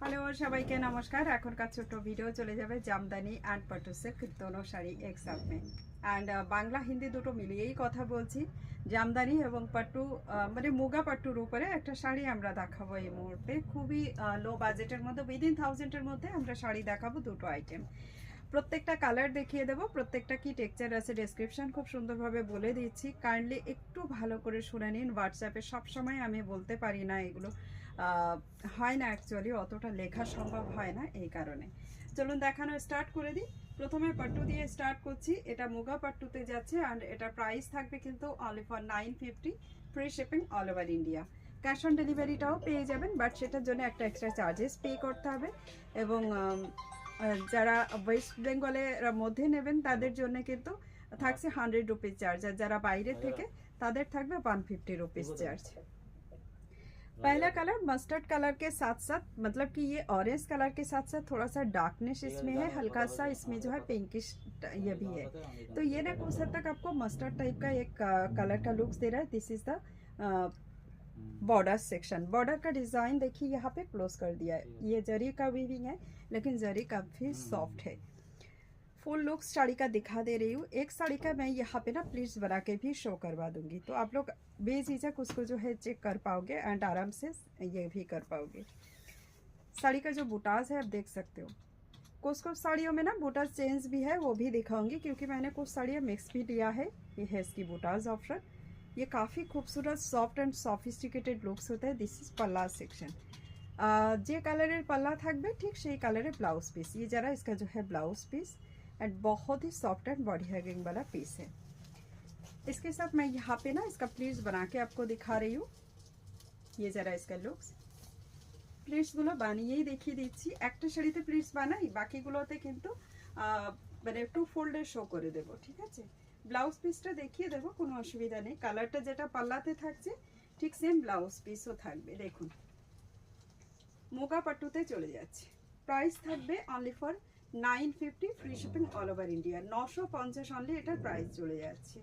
Hello সবাইকে নমস্কার। এখনকার ছোট্ট ভিডিও চলে যাবে জামদানি অ্যান্ড পাট্টু সিল্ক দোনো শাড়ি এক সাথ মে অ্যান্ড বাংলা হিন্দি দুটো মিলিয়েই কথা বলছি। জামদানি এবং পাট্টু মানে মুগা পাট্টুর উপরে একটা শাড়ি আমরা দেখাবো এই মুহূর্তে। খুবই লো বাজেটের মধ্যে, উইদিন 1000-এর মধ্যে আমরা শাড়ি দেখাবো। দুটো আইটেম, প্রত্যেকটা কালার দেখিয়ে দেবো, প্রত্যেকটা কি টেক্সচার আছে ডেসক্রিপশন খুব সুন্দরভাবে বলে দিচ্ছি। কাইন্ডলি একটু ভালো করে শুনে নিন। হোয়াটসঅ্যাপে সবসময় আমি বলতে পারি না, এগুলো হয় না, অ্যাকচুয়ালি অতটা লেখা সম্ভব হয় না, এই কারণে। চলুন দেখানো স্টার্ট করে দিই। প্রথমে পাট্টু দিয়ে স্টার্ট করছি। এটা মুগা পাট্টুতে যাচ্ছে অ্যান্ড এটা প্রাইস থাকবে কিন্তু only for 950, free shipping all over India. Cash on ডেলিভারিটাও পেয়ে যাবেন, বাট সেটার জন্য একটা এক্সট্রা চার্জেস পে করতে হবে। এবং যারা ওয়েস্ট বেঙ্গলের মধ্যে নেবেন তাদের জন্য কিন্তু থাকছে 100 रुपीज़ चार्ज, আর যারা বাইরে থেকে তাদের থাকবে 150 रुपीज़ चार्ज। पहला कलर मस्टर्ड कलर के साथ साथ, मतलब कि ये ऑरेंज कलर के साथ साथ थोड़ा सा डार्कनेस इसमें है, हल्का सा इसमें जो है पिंकिश ये भी है। तो ये ना कुछ हद तक आपको मस्टर्ड टाइप का एक कलर का लुक्स दे रहा है। This is the border section. Border का डिजाइन देखिए यहाँ पे क्लोज कर दिया है। ये जरी का वीविंग है, लेकिन जरी काफी सॉफ्ट है। फुल लुक्स साड़ी का दिखा दे रही हूँ। एक साड़ी का मैं यहाँ पे ना प्लीट्स बना के भी शो करवा दूंगी, तो आप लोग बेझिझक उसको जो है चेक कर पाओगे एंड आराम से ये भी कर पाओगे। साड़ी का जो बुटाज है आप देख सकते हो। कुछ साड़ियों में ना बुटाज चेंज भी है, वो भी दिखाऊंगी, क्योंकि मैंने कुछ साड़ियाँ मिक्स भी लिया है। ये है इसकी बुटाज ऑप्शन। ये काफ़ी खूबसूरत सॉफ्ट एंड सॉफिस्टिकेटेड लुक्स होता है। दिस इज पल्ला सेक्शन। जे कलर पल्ला থাকবে ঠিক সেই কালারের ब्लाउज पीस। ये जरा इसका जो है ब्लाउज पीस एंड बहुत ही सॉफ्ट एंड बॉडी हैगिंग वाला पीस है। इसके साथ मैं यहाँ पे ना इसका प्लीट्स बना के आपको दिखा रही हूँ। ये जरा इसका लुक्स। প্লিটসগুলো বানিয়েই দেখিয়ে দিচ্ছি। একটা শাড়িতে প্লিটস বানাই, বাকিগুলোতে কিন্তু মানে একটু ফোল্ডে শো করে দেব, ঠিক আছে। ব্লাউজ পিসটা দেখিয়ে দেবো, কোনো অসুবিধা নেই। কালারটা যেটা পাল্লাতে থাকছে ঠিক সেম ব্লাউজ পিসও থাকবে। দেখুন মুগা পাট্টুতে চলে যাচ্ছে। প্রাইস থাকবে only for 950, free shipping all over India. 950 only এটার প্রাইস চলে যাচ্ছে।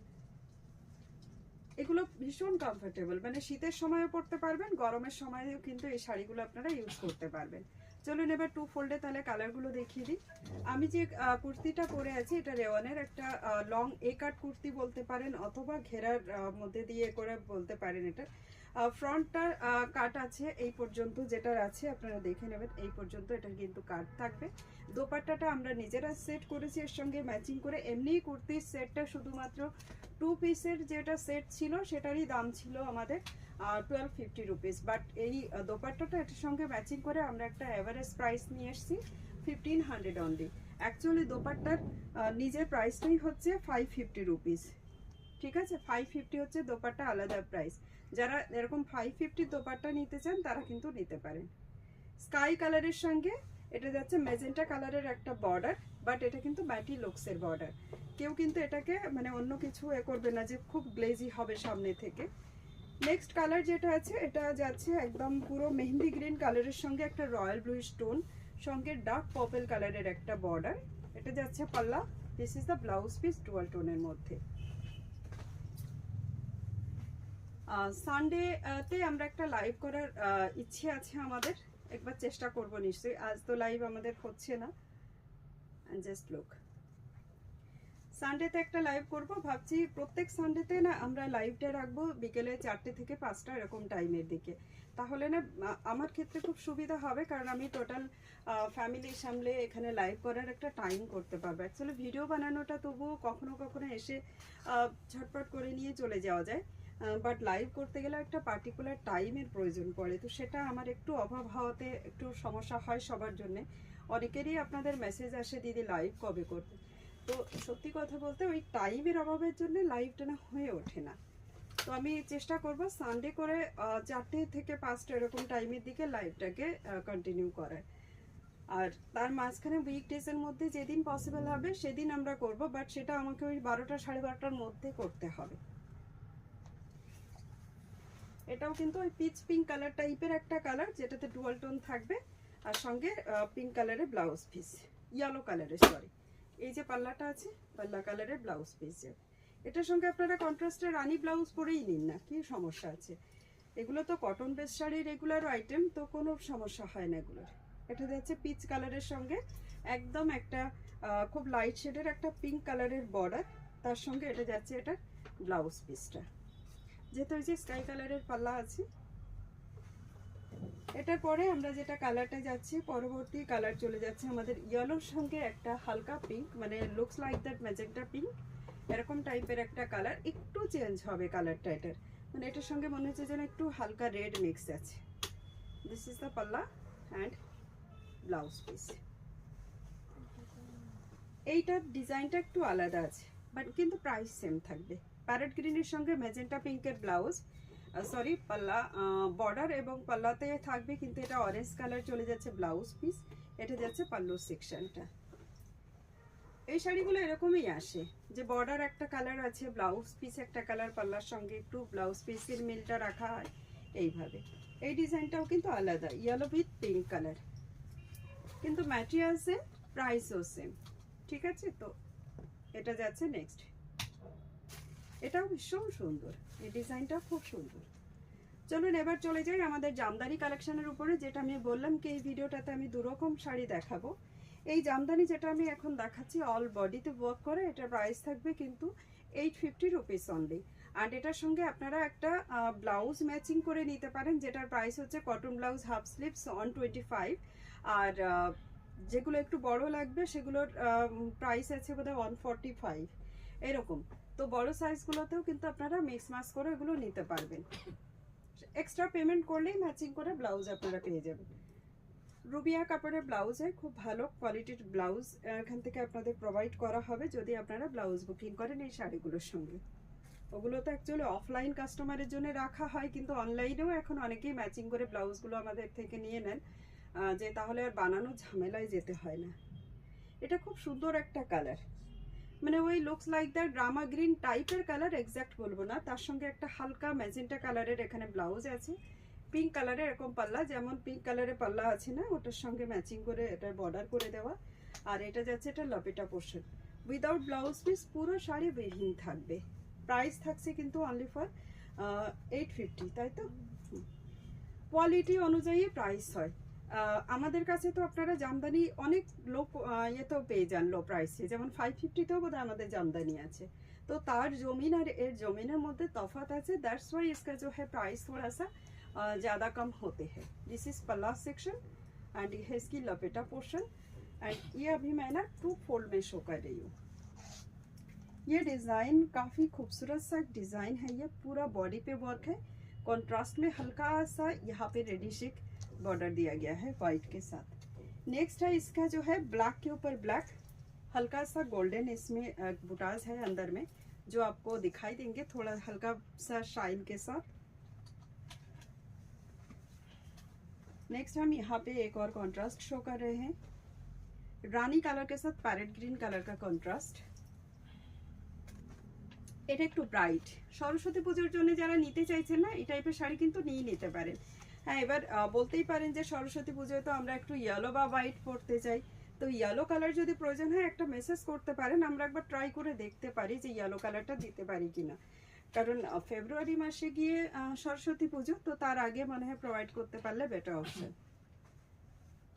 এগুলো ভীষণ কমফোর্টেবল, মানে শীতের সময়ও পরতে পারবেন, গরমের সময়ও কিন্তু এই শাড়িগুলো আপনারা ইউজ করতে পারবেন। চলুন এবার টু ফোল্ডে তাহলে কালারগুলো দেখিয়ে দিই। আমি যে কুর্তিটা পরে আছি এটা রেওয়ানের একটা লং এ কাট কুর্তি বলতে পারেন, অথবা ঘেরার মধ্যে দিয়ে করে বলতে পারেন। এটা ফ্রন্টটার কাট আছে এই পর্যন্ত, যেটার আছে আপনারা দেখে নেবেন, এই পর্যন্ত এটার কিন্তু কাট থাকবে। দোপাট্টাটা আমরা নিজেরা সেট করেছি এর সঙ্গে ম্যাচিং করে। এমনি কুর্তির সেটটা শুধুমাত্র 2 পিসের যেটা সেট ছিল সেটারই দাম ছিল আমাদের 1250 रुपीज़, বাট এই দোপাট্টাটা এটার সঙ্গে ম্যাচিং করে আমরা একটা এভারেজ প্রাইস নিয়ে এসেছি 1500 অনলি। অ্যাকচুয়ালি দোপাট্টার নিজের প্রাইসটাই হচ্ছে 550 रुपीज़, ঠিক আছে। 550 হচ্ছে দোপাট্টা আলাদা প্রাইস। যারা এরকম 550 দোপাট্টা নিতে চান তারা কিন্তু নিতে পারেন। স্কাই কালারের সঙ্গে এটা যাচ্ছে মেজেন্টা কালারের একটা বর্ডার, বাট এটা কিন্তু ম্যাটি লুকসের বর্ডার। কেউ কিন্তু এটাকে মানে অন্য কিছু এ করবে না যে খুব গ্লেজি হবে সামনে থেকে। নেক্সট কালার যেটা আছে এটা যাচ্ছে একদম পুরো মেহেন্দি গ্রিন কালারের সঙ্গে একটা রয়্যাল ব্লু স্টোন সঙ্গে ডার্ক পার্পল কালারের একটা বর্ডার। এটা যাচ্ছে পাল্লা। This is the blouse piece dual টোনের মধ্যে। সানডেতে আমরা একটা লাইভ করার ইচ্ছে আছে আমাদের, একবার চেষ্টা করব নিশ্চয়ই। আজ তো লাইভ আমাদের হচ্ছে না, জাস্ট লুক। সানডেতে একটা লাইভ করব ভাবছি। প্রত্যেক সানডেতে না আমরা লাইভটা রাখবো বিকেলে 4টে থেকে 5টা এরকম টাইমের দিকে। তাহলে না আমার ক্ষেত্রে খুব সুবিধা হবে, কারণ আমি টোটাল ফ্যামিলির সামনে এখানে লাইভ করার একটা টাইম করতে পারবো। অ্যাকচুয়ালি ভিডিও বানানোটা তবুও কখনো কখনো এসে ঝটপট করে নিয়ে চলে যাওয়া যায়, বাট লাইভ করতে গেলে একটা পার্টিকুলার টাইমের প্রয়োজন পড়ে। তো সেটা আমার একটু অভাব হওয়াতে একটু সমস্যা হয় সবার জন্যে। অনেকেরই আপনাদের মেসেজ আসে দিদি লাইভ কবে করবে, তো সত্যি কথা বলতে ওই টাইমের অভাবের জন্য লাইভটা না হয়ে ওঠে না। তো আমি চেষ্টা করব সানডে করে 4টে থেকে 5টা এরকম টাইমের দিকে লাইভটাকে কন্টিনিউ করার। আর তার মাঝখানে উইকডেজের মধ্যে যেদিন পসিবল হবে সেদিন আমরা করব, বাট সেটা আমাকে ওই 12টা 12:30টার মধ্যে করতে হবে। এটাও কিন্তু ওই পিচ পিঙ্ক কালার টাইপের একটা কালার, যেটাতে ডুয়াল টোন থাকবে, আর সঙ্গে পিঙ্ক কালারের ব্লাউজ পিস, ইয়েলো কালারের, সরি। এই যে পাল্লাটা আছে পাল্লা কালারের ব্লাউজ পিস। এটার সঙ্গে আপনারা কন্ট্রাস্টের রানী ব্লাউজ পরেই নিন না, কি সমস্যা আছে? এগুলো তো কটন বেস শাড়ির রেগুলার আইটেম, তো কোনো সমস্যা হয় না এগুলোর। এটা যাচ্ছে পিচ কালারের সঙ্গে একদম একটা খুব লাইট শেডের একটা পিঙ্ক কালারের বর্ডার, তার সঙ্গে এটা যাচ্ছে এটা ব্লাউজ পিসটা, যেহেতু ওই যে স্কাই কালারের পাল্লা আছে। এটার পরে আমরা যেটা কালারটা যাচ্ছি, পরবর্তী কালার চলে যাচ্ছে আমাদের ইয়েলোর সঙ্গে একটা হালকা পিঙ্ক, মানে looks like that magenta pink, এরকম টাইপের একটা কালার। একটু চেঞ্জ হবে কালারটা এটার, মানে এটার সঙ্গে মনে হচ্ছে যেন একটু হালকা রেড মিক্স আছে। দিস ইজ দ্য পাল্লা অ্যান্ড ব্লাউজ পিস। এইটার ডিজাইনটা একটু আলাদা আছে, বাট কিন্তু প্রাইস সেম থাকবে। প্যারেট গ্রিনের সঙ্গে ম্যাজেন্টা পিঙ্কের ব্লাউজ, সরি পাল্লা, বর্ডার এবং পাল্লাতে থাকবে, কিন্তু এটা অরেঞ্জ কালার চলে যাচ্ছে ব্লাউজ পিস, এটা যাচ্ছে পাল্লুর সেকশনটা। এই শাড়িগুলো এরকমই আসে যে বর্ডার একটা কালার আছে, ব্লাউজ পিস একটা কালার, পাল্লার সঙ্গে একটু ব্লাউজ পিসের মিলটা রাখা হয় এইভাবে। এই ডিজাইনটাও কিন্তু আলাদা, ইয়েলো উইথ পিঙ্ক কালার, কিন্তু ম্যাটেরিয়াল সেম, প্রাইসও সেম। ঠিক আছে, তো এটা যাচ্ছে নেক্সট। এটাও ভীষণ সুন্দর, এই ডিজাইনটা খুব সুন্দর। চলুন এবার চলে যাই আমাদের জামদানি কালেকশনের উপরে, যেটা আমি বললাম কি এই ভিডিওটাতে আমি দুরকম শাড়ি দেখাবো। এই জামদানি যেটা আমি এখন দেখাচ্ছি অল বডিতে ওয়ার্ক করে, এটার প্রাইস থাকবে কিন্তু 850 রুপিস অনলি। আর এটার সঙ্গে আপনারা একটা ব্লাউজ ম্যাচিং করে নিতে পারেন, যেটার প্রাইস হচ্ছে কটন ব্লাউজ হাফ স্লিভস 125, আর যেগুলো একটু বড় লাগবে সেগুলোর প্রাইস আছে বোধহয় 145 এরকম। তো বড় সাইজগুলোতেও কিন্তু আপনারা মিক্স ম্যাচ করে এগুলো নিতে পারবেন। এক্সট্রা পেমেন্ট করলেই ম্যাচিং করে ব্লাউজ আপনারা পেয়ে যাবেন। রুবিয়া কাপড়ের ব্লাউজে খুব ভালো কোয়ালিটির ব্লাউজ এখান থেকে আপনাদের প্রোভাইড করা হবে যদি আপনারা ব্লাউজ বুকিং করেন এই শাড়িগুলোর সঙ্গে। ওগুলো তো অ্যাকচুয়ালি অফলাইন কাস্টমারের জন্য রাখা হয়, কিন্তু অনলাইনেও এখন অনেকেই ম্যাচিং করে ব্লাউজগুলো আমাদের থেকে নিয়ে নেন, যে তাহলে আর বানানোর ঝামেলায় যেতে হয় না। এটা খুব সুন্দর একটা কালার, মানে ওই looks like the drama green টাইপের কালার, এক্স্যাক্ট বলবো না। তার সঙ্গে একটা হালকা ম্যাজেন্টা কালারের এখানে ব্লাউজ আছে, পিঙ্ক কালারের এরকম পাল্লা, যেমন পিঙ্ক কালারের পাল্লা আছে না, ওটার সঙ্গে ম্যাচিং করে এটা বর্ডার করে দেওয়া। আর এটা যাচ্ছে এটা লপেটা পোর্শন উইদাউট ব্লাউজ পিস, পুরো শাড়ি উইভিং থাকবে। প্রাইস থাকছে কিন্তু অনলি ফর 850, তাই তো? কোয়ালিটি অনুযায়ী প্রাইস হয়। আমাদের কাছে তো আপনারা জামদানি অনেক লো ইয়েতেও পেয়ে যান, লো প্রাইসে, যেমন 550তেও বোধহয় আমাদের জামদানি আছে। তো তার জমিন আর এর জমিনের মধ্যে তফাৎ আছে, दैट्स व्हाई इसका जो है प्राइस थोड़ा सा ज़्यादा कम होते हैं। दिस इज पल्ला सेक्शन एंड ये है इसकी लपेटा पोर्शन, एंड ये अभी मैं ना 2 फोल्ड में शो कर रही हूँ। ये डिज़ाइन काफ़ी खूबसूरत सा डिज़ाइन है, ये पूरा बॉडी पे वर्क है। कॉन्ट्रास्ट में हल्का सा यहाँ पे रेडिशिक बॉर्डर दिया गया है वाइट के साथ। नेक्स्ट है इसका जो है ब्लैक के ऊपर ब्लैक, हल्का सा गोल्डन इसमें बुटाज है अंदर में, जो आपको दिखाई देंगे थोड़ा हल्का सा शाइन के साथ। नेक्स्ट हम यहाँ पे एक और कॉन्ट्रास्ट शो कर रहे हैं, रानी कलर के साथ पैरेट ग्रीन कलर का कॉन्ट्रास्ट। এটা একটু ব্রাইট, সরস্বতী পুজোর জন্য যারা নিতে চাইছেন না এই টাইপের শাড়ি কিন্তু নিয়ে নিতে পারেন। হ্যাঁ, এবার বলতেই পারেন যে সরস্বতী পুজোয় তো আমরা একটু ইয়েলো বা হোয়াইট পরতে চাই, তো ইয়েলো কালার যদি প্রয়োজন হয় একটা মেসেজ করতে পারেন, আমরা একবার ট্রাই করে দেখতে পারি যে ইয়েলো কালারটা দিতে পারি কিনা। কারণ ফেব্রুয়ারি মাসে গিয়ে সরস্বতী পুজো, তো তার আগে মনে হয় প্রোভাইড করতে পারলে বেটার অপশন।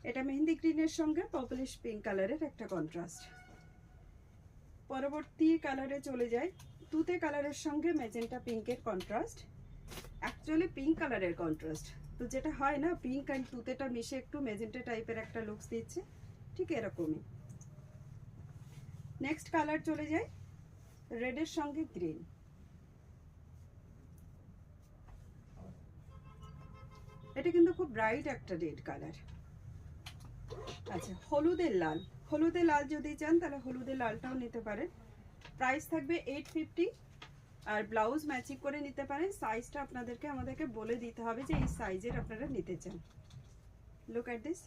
এটা মেহেন্দি গ্রিনের সঙ্গে পার্পলিশ পিঙ্ক কালারের একটা কন্ট্রাস্ট। পরবর্তী কালারে চলে যায়, তুতে কালারের সঙ্গে ম্যাজেন্টা পিঙ্কের কন্ট্রাস্ট, অ্যাকচুয়ালি পিঙ্ক কালারের কন্ট্রাস্ট। তো যেটা হয় না, পিঙ্ক অ্যান্ড তুতেটা মিশে একটু ম্যাজেন্টা টাইপের একটা লুকস দিচ্ছে, ঠিক এরকমই। নেক্সট কালার চলে যায় রেডের সঙ্গে গ্রিন। এটা কিন্তু খুব ব্রাইট একটা রেড কালার। আচ্ছা, হলুদের লাল, হলুদের লাল যদি চান তাহলে হলুদের লালটাও নিতে পারেন। প্রাইস থাকবে 850, আর ব্লাউজ ম্যাচিং করে নিতে পারেন। সাইজটা আপনাদেরকে আমাদেরকে বলে দিতে হবে যে এই সাইজের আপনারা নিতে চান। লুক অ্যাট দিস,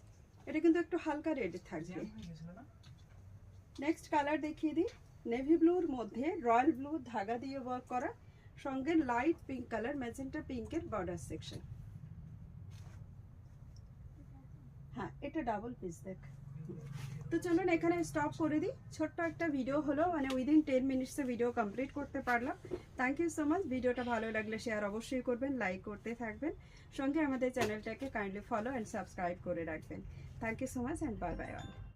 এটা কিন্তু একটু হালকা রেড থাকবে। নেক্সট কালার দেখিয়ে দিই, নেভি ব্লুর মধ্যে রয়্যাল ব্লু ধাগা দিয়ে ওয়ার্ক করা, সঙ্গে লাইট পিঙ্ক কালার ম্যাজেন্টা পিঙ্কের বর্ডার সেকশন। হ্যাঁ, এটা ডাবল পিস দেখ, তো চলুন এখানে স্টপ করে দিই। ছোট্ট একটা ভিডিও হলো, মানে উইদিন 10 মিনিটসে ভিডিও কমপ্লিট করতে পারলাম। Thank you so much. ভিডিওটা ভালো লাগলে শেয়ার অবশ্যই করবেন, লাইক করতে থাকবেন, সঙ্গে আমাদের চ্যানেলটাকে কাইন্ডলি ফলো অ্যান্ড সাবস্ক্রাইব করে রাখবেন। Thank you so much and bye bye all.